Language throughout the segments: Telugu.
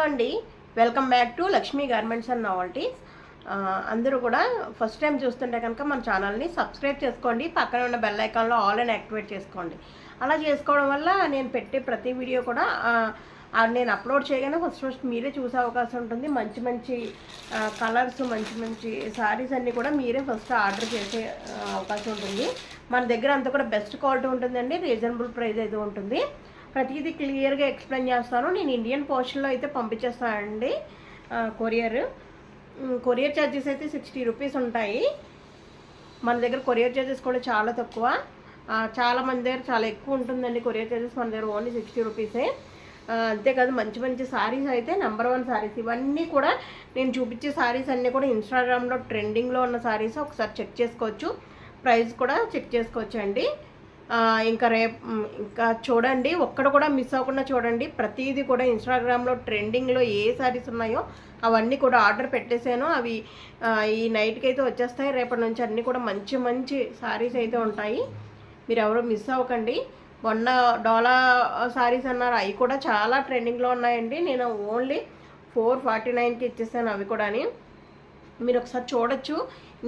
అండి, welcome back to Lakshmi garments and novelties. అందరూ కూడా ఫస్ట్ టైం చూస్తుంటే కనుక మన ఛానల్ని సబ్స్క్రైబ్ చేసుకోండి. పక్కన ఉన్న బెల్ ఐకాన్లో ఆల్ అని యాక్టివేట్ చేసుకోండి. అలా చేసుకోవడం వల్ల నేను పెట్టే ప్రతి వీడియో కూడా నేను అప్లోడ్ చేయగానే ఫస్ట్ మీరే చూసే అవకాశం ఉంటుంది. మంచి మంచి కలర్స్, మంచి మంచి శారీస్ అన్నీ కూడా మీరే ఫస్ట్ ఆర్డర్ చేసే అవకాశం ఉంటుంది. మన దగ్గర అంతా కూడా బెస్ట్ క్వాలిటీ ఉంటుందండి, రీజనబుల్ ప్రైస్ అయితే ఉంటుంది. ప్రతిదీ క్లియర్గా ఎక్స్ప్లెయిన్ చేస్తాను. నేను ఇండియన్ పోస్ట్లో అయితే పంపించేస్తానండి. కొరియర్ ఛార్జెస్ అయితే 60 రూపీస్ ఉంటాయి. మన దగ్గర కొరియర్ ఛార్జెస్ కూడా చాలా తక్కువ. చాలా మంది దగ్గర చాలా ఎక్కువ ఉంటుందండి కొరియర్ ఛార్జెస్. మన దగ్గర ఓన్లీ 60 రూపీసే. అంతేకాదు మంచి మంచి శారీస్ అయితే నెంబర్ 1 శారీస్. ఇవన్నీ కూడా నేను చూపించే శారీస్ అన్నీ కూడా ఇన్స్టాగ్రామ్లో ట్రెండింగ్లో ఉన్న శారీస్. ఒకసారి చెక్ చేసుకోవచ్చు, ప్రైస్ కూడా చెక్ చేసుకోవచ్చు అండి. ఇంకా చూడండి, ఒక్కడ కూడా మిస్ అవ్వకుండా చూడండి. ప్రతిదీ కూడా ఇన్స్టాగ్రామ్లో ట్రెండింగ్లో ఏ శారీస్ ఉన్నాయో అవన్నీ కూడా ఆర్డర్ పెట్టేశాను. అవి ఈ నైట్కి అయితే వచ్చేస్తాయి. రేపటి నుంచి అన్నీ కూడా మంచి మంచి శారీస్ అయితే ఉంటాయి. మీరు ఎవరు మిస్ అవ్వకండి. మొన్న డోలా శారీస్ అన్నారు, అవి కూడా చాలా ట్రెండింగ్లో ఉన్నాయండి. నేను ఓన్లీ 449కి ఇచ్చేసాను అవి కూడా. మీరు ఒకసారి చూడొచ్చు.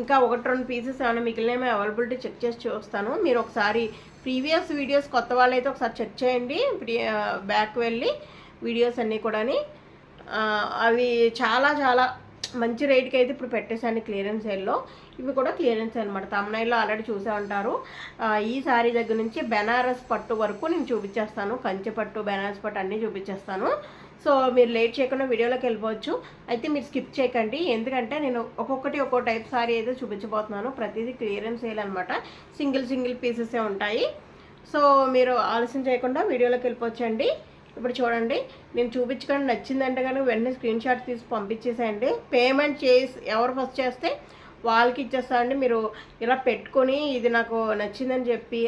ఇంకా 1-2 పీసెస్ ఏమైనా మిగిలినవి అవైలబిలిటీ చెక్ చేసి చూస్తాను. మీరు ఒకసారి ప్రీవియస్ వీడియోస్ కొత్త వాళ్ళైతే ఒకసారి చెక్ చేయండి. బ్యాక్ వెళ్ళి వీడియోస్ అన్నీ కూడా అవి చాలా చాలా మంచి రేట్కి అయితే ఇప్పుడు పెట్టేసాను క్లియరెన్స్ సేల్లో. ఇవి కూడా క్లియరెన్స్ అనమాట. తమ్నైల్లో ఆల్రెడీ చూసే ఉంటారు. ఈ శారీ దగ్గర నుంచి బెనారస్ పట్టు వరకు నేను చూపించేస్తాను. కంచె పట్టు, బెనారస్ పట్టు అన్నీ చూపించేస్తాను. సో మీరు లేట్ చేయకుండా వీడియోలోకి వెళ్ళిపోవచ్చు. అయితే మీరు స్కిప్ చేయకండి, ఎందుకంటే నేను ఒక్కో టైప్ శారీ అయితే చూపించబోతున్నాను. ప్రతిదీ క్లియరెన్స్ సేల్ అనమాట. సింగిల్ పీసెసే ఉంటాయి. సో మీరు ఆలస్యం చేయకుండా వీడియోలోకి వెళ్ళిపోవచ్చండి. ఇప్పుడు చూడండి, నేను చూపించకుండా నచ్చిందంటే కనుక వెంటనే స్క్రీన్ షాట్ తీసి పంపించేసేయండి. పేమెంట్ చేసి ఎవరు ఫస్ట్ చేస్తే వాళ్ళకి ఇచ్చేస్తానండి. మీరు ఇలా పెట్టుకొని ఇది నాకు నచ్చిందని చెప్పి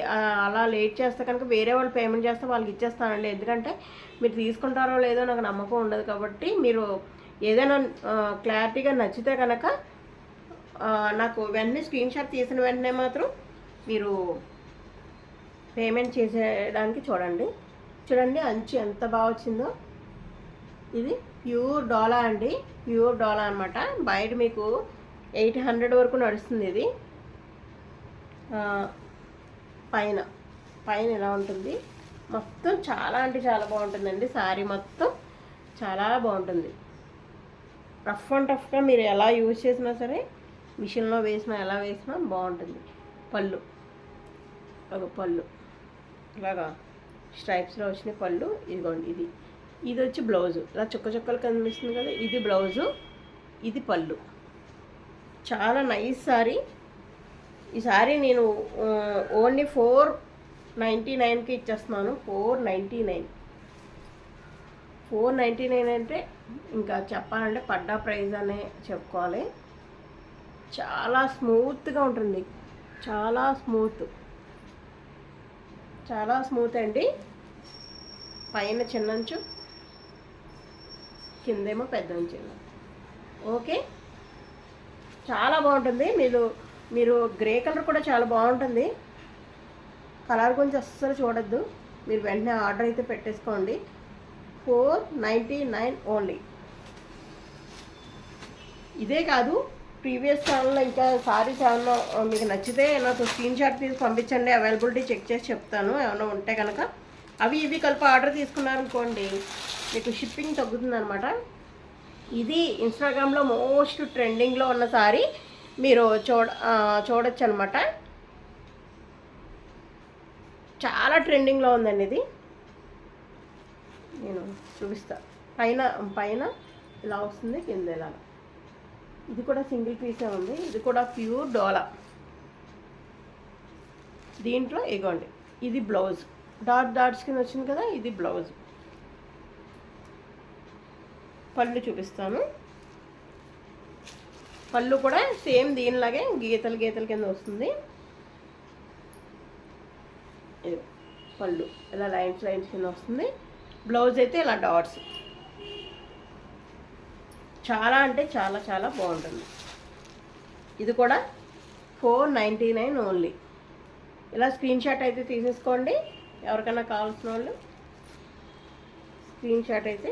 అలా లేట్ చేస్తే కనుక వేరే వాళ్ళు పేమెంట్ చేస్తే వాళ్ళకి ఇచ్చేస్తానండి. ఎందుకంటే మీరు తీసుకుంటారో లేదో నాకు నమ్మకం ఉండదు. కాబట్టి మీరు ఏదైనా క్లారిటీగా నచ్చితే కనుక నాకు వెంటనే స్క్రీన్ షాట్ తీసిన వెంటనే మాత్రం మీరు పేమెంట్ చేసేయడానికి చూడండి. అంచు ఎంత బాగా వచ్చిందో. ఇది ప్యూర్ డోలా అండి, ప్యూర్ డోలా అనమాట. బయట మీకు 800 వరకు నడుస్తుంది. ఇది పైన ఇలా ఉంటుంది. మొత్తం చాలా అంటే చాలా బాగుంటుందండి. శారీ మొత్తం చాలా బాగుంటుంది. రఫ్ అండ్ టఫ్గా మీరు ఎలా యూజ్ చేసినా సరే, మిషన్లో వేసినా ఎలా వేసినా బాగుంటుంది. పళ్ళు ఇలాగా స్ట్రైప్స్లో వచ్చిన పళ్ళు. ఇదిగోండి, ఇది వచ్చి బ్లౌజు. ఇలా చుక్కలు కనిపిస్తుంది కదా, ఇది బ్లౌజు, ఇది పళ్ళు. చాలా నైస్ శారీ. ఈ శారీ నేను ఓన్లీ 499కి ఇచ్చేస్తున్నాను. 499 అంటే ఇంకా చెప్పాలంటే పడ్డా ప్రైజ్ అనే చెప్పుకోవాలి. చాలా స్మూత్గా ఉంటుంది, చాలా స్మూత్ అండి. పైన చిన్నంచు, కిందేమో పెద్ద అంచు. ఓకే, చాలా బాగుంటుంది. మీరు గ్రే కలర్ కూడా చాలా బాగుంటుంది. కలర్ గురించి అస్సలు చూడొద్దు. మీరు వెంటనే ఆర్డర్ అయితే పెట్టేసుకోండి. 499 ఓన్లీ. ఇదే కాదు, ప్రీవియస్ ఛానల్లో ఇంకా సారీ ఛానల్లో మీకు నచ్చితే నాకు స్క్రీన్ షాట్ తీసి పంపించండి. అవైలబిలిటీ చెక్ చేసి చెప్తాను ఏమైనా ఉంటే కనుక. అవి ఇవి కలిపి ఆర్డర్ తీసుకున్నారనుకోండి, మీకు షిప్పింగ్ తగ్గుతుందనమాట. ఇది ఇన్స్టాగ్రామ్లో మోస్ట్ ట్రెండింగ్లో ఉన్న సారీ. మీరు చూడొచ్చు అనమాట. చాలా ట్రెండింగ్లో ఉందండి ఇది. నేను చూపిస్తాను. పైన ఇలా వస్తుంది, కింద ఇలా. ఇది కూడా సింగిల్ పీసే ఉంది. ఇది కూడా ప్యూర్ డోలా. దీంట్లో ఇగోండి, ఇది బ్లౌజ్. డాట్స్ కింద వచ్చింది కదా, ఇది బ్లౌజ్. పళ్ళు చూపిస్తాను. పళ్ళు కూడా సేమ్ దీనిలాగే గీతలు కింద వస్తుంది. ఇది పళ్ళు ఇలా లైన్స్ కింద వస్తుంది. బ్లౌజ్ అయితే ఇలా డాట్స్. చాలా అంటే చాలా చాలా బాగుంటుంది. ఇది కూడా 499 ఓన్లీ. ఇలా స్క్రీన్ షాట్ అయితే తీసేసుకోండి. ఎవరికైనా కావాల్సిన వాళ్ళు స్క్రీన్ షాట్ అయితే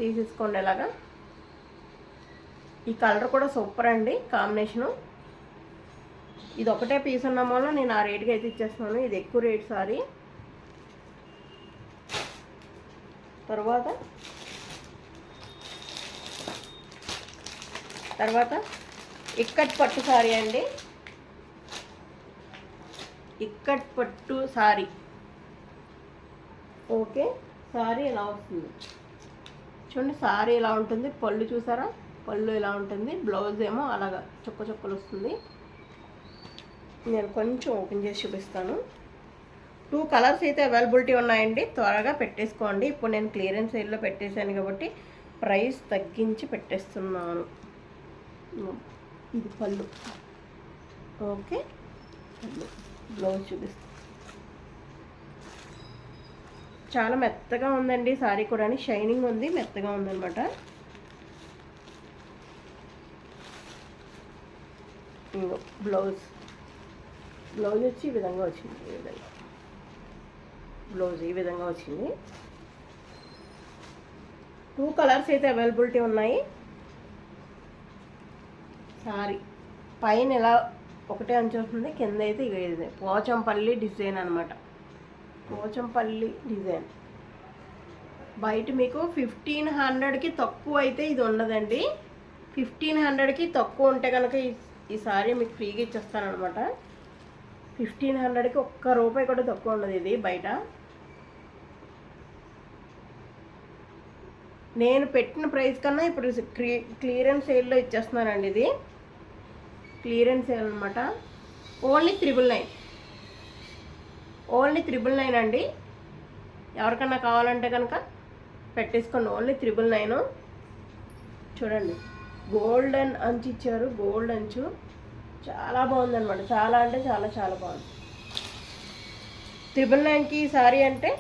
తీసేసుకోండి ఇలాగా. ఈ కలర్ కూడా సూపర్ అండి కాంబినేషను. ఇది ఒకటే పీస్ ఉన్న వల్ల నేను ఆ రేట్కి అయితే ఇచ్చేస్తున్నాను. ఇది ఎక్కువ రేట్ సారీ. తర్వాత ఇక్కట్ పట్టు సారీ అండి. ఇక్కట్ పట్టు సారీ. ఓకే, సారీ ఇలా వస్తుంది చూడండి. సారీ ఇలా ఉంటుంది, పళ్ళు చూసారా, పళ్ళు ఇలా ఉంటుంది, బ్లౌజ్ ఏమో అలాగా చుక్క చుక్కలు వస్తుంది. నేను కొంచెం ఓపెన్ చేసి చూపిస్తాను. 2 కలర్స్ అయితే అవైలబిలిటీ ఉన్నాయండి, త్వరగా పెట్టేసుకోండి. ఇప్పుడు నేను క్లియరెన్స్ సేల్లో పెట్టేశాను కాబట్టి ప్రైస్ తగ్గించి పెట్టేస్తున్నాను. ఇది పళ్ళు. ఓకే, పళ్ళు. బ్లౌజ్ చూపిస్తాను. చాలా మెత్తగా ఉందండి సారీ కూడా, షైనింగ్ ఉంది, మెత్తగా ఉందన్నమాట. బ్లౌజ్ వచ్చి ఈ విధంగా వచ్చింది. బ్లౌజ్ ఈ విధంగా వచ్చింది. 2 కలర్స్ అయితే అవైలబిలిటీ ఉన్నాయి. సారీ పైన ఎలా ఒకటే అంచు వస్తుంది, కింద అయితే ఇది పోచంపల్లి డిజైన్ అనమాట. పోచంపల్లి డిజైన్. బయట మీకు 1500కి తక్కువ అయితే ఇది ఉండదండి. 1500కి తక్కువ ఉంటే కనుక ఈ సారీ మీకు ఫ్రీగా ఇచ్చేస్తానమాట. 1500కి ఒక్క రూపాయి కూడా తక్కువ ఉండదు ఇది బయట. నేను పెట్టిన ప్రైస్ కన్నా ఇప్పుడు క్లియరెన్స్ సేల్లో ఇచ్చేస్తున్నానండి. ఇది క్లియరెన్స్ సేల్ అనమాట. ఓన్లీ 999. ఓన్లీ 999 అండి. ఎవరికన్నా కావాలంటే కనుక పెట్టేసుకోండి. ఓన్లీ 999. చూడండి, గోల్డెన్ అంచు ఇచ్చారు, గోల్డ్ అంచు. చాలా బాగుందన్నమాట. చాలా అంటే చాలా చాలా బాగుంది. 999కి సారీ అంటే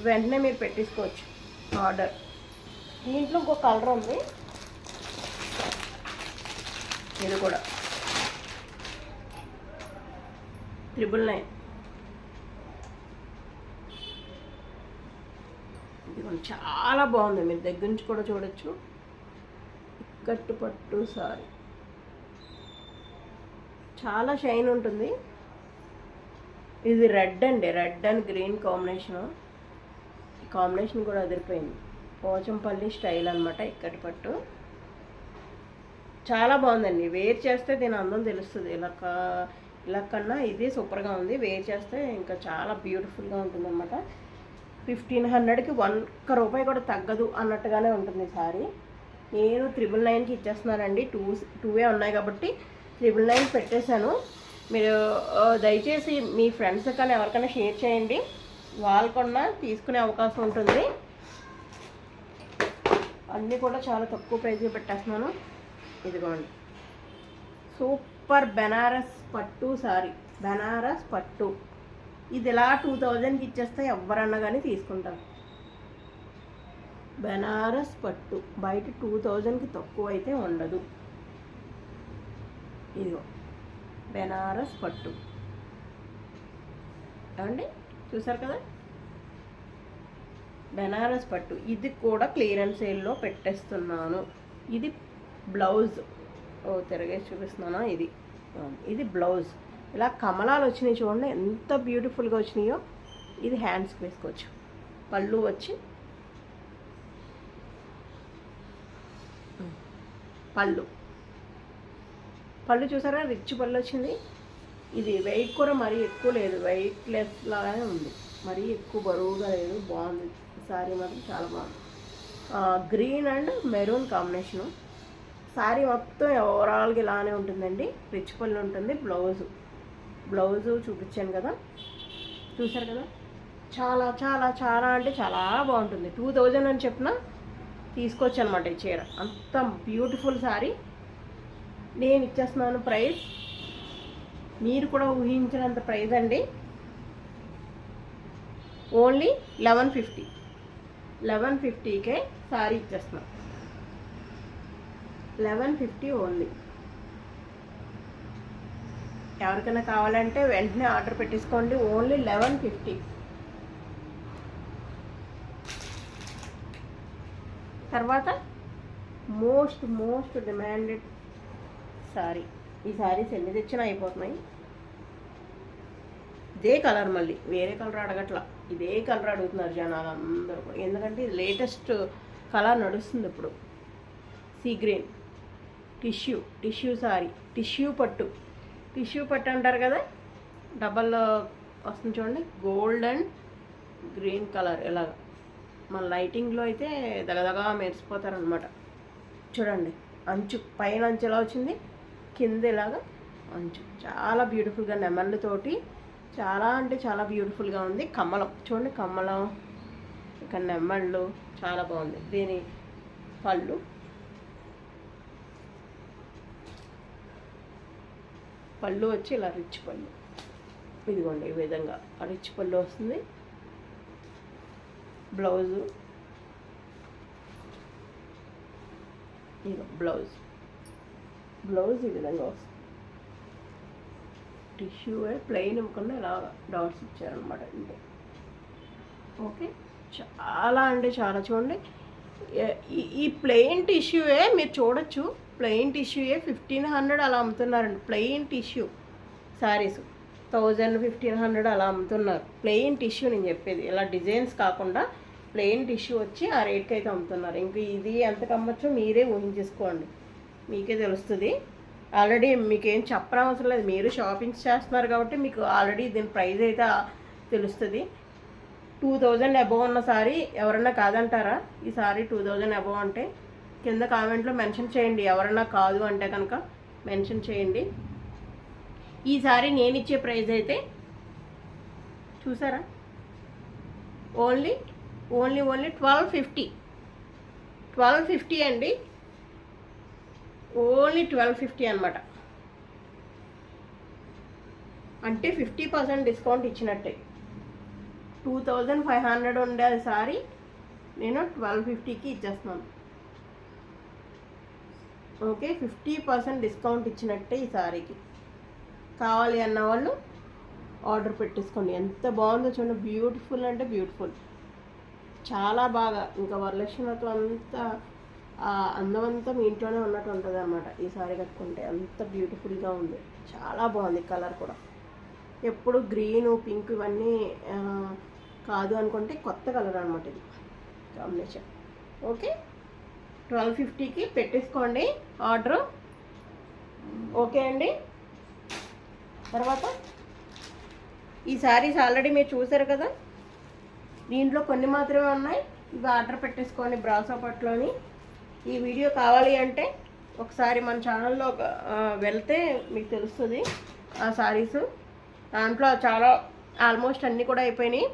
వెంటనే మీరు పెట్టేసుకోవచ్చు ఆర్డర్. దీంట్లో ఇంకో కలర్ ఉంది, ఇది కూడా 999. ఇది చాలా బాగుంది, మీరు దగ్గర నుంచి కూడా చూడొచ్చు. ఇక్కట్టు పట్టు సారీ చాలా షైన్ ఉంటుంది. ఇది రెడ్ అండి, రెడ్ అండ్ గ్రీన్ కాంబినేషను. ఈ కాంబినేషన్ కూడా అదిరిపోయింది. పోచంపల్లి స్టైల్ అనమాట ఇక్కట్టు పట్టు. చాలా బాగుందండి. వేర్ చేస్తే దీని అందం తెలుస్తుంది. ఇలా కన్నా ఇది సూపర్గా ఉంది. వేర్ చేస్తే ఇంకా చాలా బ్యూటిఫుల్గా ఉంటుంది అనమాట. 1500కి 1 రూపాయి కూడా తగ్గదు అన్నట్టుగానే ఉంటుంది సారీ. నేను 999కి ఇచ్చేస్తున్నానండి. 2 ఉన్నాయి కాబట్టి 999 పెట్టేశాను. మీరు దయచేసి మీ ఫ్రెండ్స్ కానీ ఎవరికైనా షేర్ చేయండి, వాళ్ళు కూడా తీసుకునే అవకాశం ఉంటుంది. అన్నీ కూడా చాలా తక్కువ ప్రైస్కి పెట్టేస్తున్నాను. ఇదిగోండి, సూపర్ బెనారస్ పట్టు సారీ. బెనారస్ పట్టు ఇది ఇలా 2000కి ఇచ్చేస్తే ఎవరన్నా కానీ తీసుకుంటారు. బెనారస్ పట్టు బయట 2000కి తక్కువ అయితే ఉండదు. ఇదిగో బెనారస్ పట్టు ఏమండి, చూసారు కదా, బెనారస్ పట్టు. ఇది కూడా క్లియరెన్స్ సేల్లో పెట్టేస్తున్నాను. ఇది బ్లౌజ్ తిరగేసి చూపిస్తున్నాను. ఇది బ్లౌజ్. ఇలా కమలాలు వచ్చినాయి చూడండి, ఎంత బ్యూటిఫుల్గా వచ్చినాయో. ఇది హ్యాండ్స్కి వేసుకోవచ్చు. పళ్ళు వచ్చి పళ్ళు చూసారా, రిచ్ పళ్ళు వచ్చింది. ఇది వెయిట్ కూడా మరీ ఎక్కువ లేదు, వెయిట్ లెస్ లాగానే ఉంది, మరీ ఎక్కువ బరువుగా లేదు. బాగుంది సారీ మాత్రం, చాలా బాగుంది. Green and maroon combination. Sorry మొత్తం ఓవరాల్గా ఇలానే ఉంటుందండి. రిచ్ పళ్ళు ఉంటుంది. బ్లౌజు చూపించాను కదా, చూసారు కదా. చాలా చాలా చాలా అంటే చాలా బాగుంటుంది. 2000 అని చెప్పిన తీసుకోవచ్చు అనమాట ఈ చీర. అంత బ్యూటిఫుల్ సారీ. నేను ఇచ్చేస్తున్నాను ప్రైస్, మీరు కూడా ఊహించినంత ప్రైస్ అండి. ఓన్లీ 1150. 1150కే సారీ ఇచ్చేస్తున్నాను. 1150 ఓన్లీ. ఎవరికైనా కావాలంటే వెంటనే ఆర్డర్ పెట్టేసుకోండి. ఓన్లీ 1150. తర్వాత మోస్ట్ డిమాండెడ్ సారీ. ఈ సారీస్ ఎన్ని తెచ్చినా అయిపోతున్నాయి. ఇదే కలర్, మళ్ళీ వేరే కలర్ అడగట్లా, ఇదే కలర్ అడుగుతున్నారు జనాలు అందరూ కూడా. ఎందుకంటే ఇది లేటెస్ట్ కలర్ నడుస్తుంది ఇప్పుడు. Sea green tissue sorry, tissue పట్టు అంటారు కదా, డబల్ వస్తుంది చూడండి, గోల్డ్ అండ్ గ్రీన్ కలర్. ఇలాగ మన లైటింగ్లో అయితే దగదగా మెరిసిపోతారనమాట. చూడండి అంచు, పైన అంచు ఎలా వచ్చింది, కింద ఇలాగా అంచు, చాలా బ్యూటిఫుల్గా నెమళ్ళతోటి చాలా అంటే చాలా బ్యూటిఫుల్గా ఉంది. కమ్మలం చూడండి, కమ్మలం, ఇక్కడ నెమళ్ళు, చాలా బాగుంది. దీని పళ్ళు వచ్చి ఇలా రిచ్ పళ్ళు, ఇదిగోండి ఈ విధంగా రిచ్ పళ్ళు వస్తుంది. బ్లౌజు, ఇదిగో బ్లౌజ్ ఈ విధంగా వస్తుంది. టిష్యూ ప్లెయిన్ ఇవ్వకుండా ఇలా డాట్స్ ఇచ్చారనమాట. అంటే ఓకే, చాలా అంటే చాలా. చూడండి ఈ ప్లెయిన్ టిష్యూయే మీరు చూడొచ్చు, ప్లెయిన్ టిష్యూయే 1500 అలా అమ్ముతున్నారండి. ప్లెయిన్ టిష్యూ శారీస్ 1000-1500 అలా అమ్ముతున్నారు. ప్లెయిన్ టిష్యూ నేను చెప్పేది, ఇలా డిజైన్స్ కాకుండా ప్లెయిన్ టిష్యూ వచ్చి ఆ రేట్కి అయితే అమ్ముతున్నారు. ఇంక ఇది ఎంతకు అమ్మచ్చో మీరే ఊహించేసుకోండి, మీకే తెలుస్తుంది. ఆల్రెడీ మీకేం చెప్పనవసరం లేదు, మీరు షాపింగ్స్ చేస్తున్నారు కాబట్టి మీకు ఆల్రెడీ దీని ప్రైస్ అయితే తెలుస్తుంది. 2000 అబోవ్ ఉన్న సారీ ఎవరన్నా కాదంటారా? ఈ సారీ 2000 అబోవ్ అంటే కింద కామెంట్లో మెన్షన్ చేయండి. ఎవరన్నా కాదు అంటే కనుక మెన్షన్ చేయండి. ఈ సారీ నేను ఇచ్చే ప్రైస్ అయితే చూసారా, ఓన్లీ 1250 అండి. ఓన్లీ 1250 అనమాట. అంటే 50% డిస్కౌంట్ ఇచ్చినట్టే. 2500 ఉండే సారీ నేను 1250కి ఇచ్చేస్తున్నాను. ఓకే, 50% డిస్కౌంట్ ఇచ్చినట్టే ఈ సారీకి. కావాలి అన్న వాళ్ళు ఆర్డర్ పెట్టేసుకోండి. ఎంత బాగుందో చూడండి, బ్యూటిఫుల్ అంటే బ్యూటిఫుల్, చాలా బాగా. ఇంకా వరలక్ష్మితో అంతా అందమంతా మీ ఇంట్లోనే ఉన్నట్టు ఉంటుంది అనమాట. ఈ సారీ కట్టుకుంటే అంత బ్యూటిఫుల్గా ఉంది, చాలా బాగుంది. కలర్ కూడా ఎప్పుడు గ్రీను పింక్ ఇవన్నీ కాదు అనుకుంటే కొత్త కలర్ అనమాట ఇది కాంబినేషన్. ఓకే, 1250కి పెట్టేసుకోండి ఆర్డరు. ఓకే అండి. తర్వాత ఈ సారీస్ ఆల్రెడీ మీరు చూసారు కదా, దీంట్లో కొన్ని మాత్రమే ఉన్నాయి. ఇవి ఆర్డర్ పెట్టేసుకోండి బ్రాసో పట్టులోని. ఈ వీడియో కావాలి అంటే ఒకసారి మన ఛానల్లో వెళ్తే మీకు తెలుస్తుంది ఆ సారీస్. దాంట్లో చాలా ఆల్మోస్ట్ అన్నీ కూడా అయిపోయినాయి,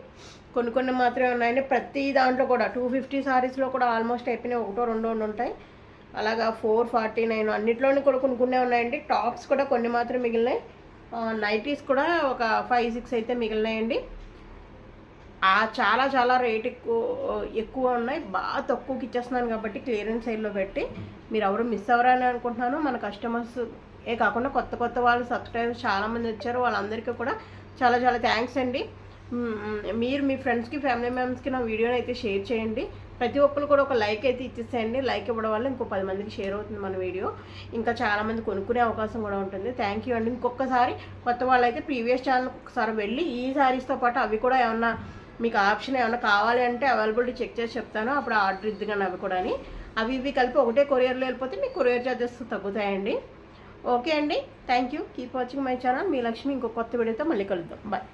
కొన్ని మాత్రమే ఉన్నాయండి. ప్రతి దాంట్లో కూడా 250 సారీస్లో కూడా ఆల్మోస్ట్ అయిపోయినాయి, 1-2 ఉంటాయి. అలాగా 449 అన్నిట్లోని కూడా కొన్ని ఉన్నాయండి. టాప్స్ కూడా కొన్ని మాత్రం మిగిలినాయి. నైటీస్ కూడా ఒక 5-6 అయితే మిగిలినాయండి. చాలా రేట్ ఎక్కువ ఉన్నాయి. బాగా తక్కువకి ఇచ్చేస్తున్నాను కాబట్టి క్లియరెన్స్ సైడ్లో పెట్టి మీరు ఎవరు మిస్ అవ్వరని అనుకుంటున్నాను. మన కస్టమర్స్ ఏ కాకుండా కొత్త వాళ్ళు సబ్స్క్రైబర్స్ చాలామంది వచ్చారు, వాళ్ళందరికీ కూడా చాలా థ్యాంక్స్ అండి. మీరు మీ ఫ్రెండ్స్కి ఫ్యామిలీ మెంబర్స్కి నా వీడియోని అయితే షేర్ చేయండి. ప్రతి ఒక్కరు కూడా ఒక లైక్ అయితే ఇచ్చేసేయండి. లైక్ ఇవ్వడం వల్ల ఇంకో 10 మందికి షేర్ అవుతుంది మన వీడియో, ఇంకా చాలామంది కొనుక్కునే అవకాశం కూడా ఉంటుంది. థ్యాంక్ యూ అండి. ఇంకొకసారి కొత్త వాళ్ళు అయితే ప్రీవియస్ ఛానల్కి ఒకసారి వెళ్ళి ఈ సారీస్తో పాటు అవి కూడా ఏమన్నా మీకు ఆప్షన్ ఏమన్నా కావాలి అంటే అవైలబిలిటీ చెక్ చేసి చెప్తాను, అప్పుడు ఆర్డర్ ఇద్దుగాని అవి కూడా. అవి ఇవి కలిపి ఒకటే కొరియర్లో వెళ్ళిపోతే మీకు కొరియర్ ఛార్జెస్ తగ్గుతాయండి. ఓకే అండి, thank you. Keep watching my channel. మీ లక్ష్మి. ఇంకో కొత్త వీడియోతో మళ్ళీ కలుద్దాం. బాయ్.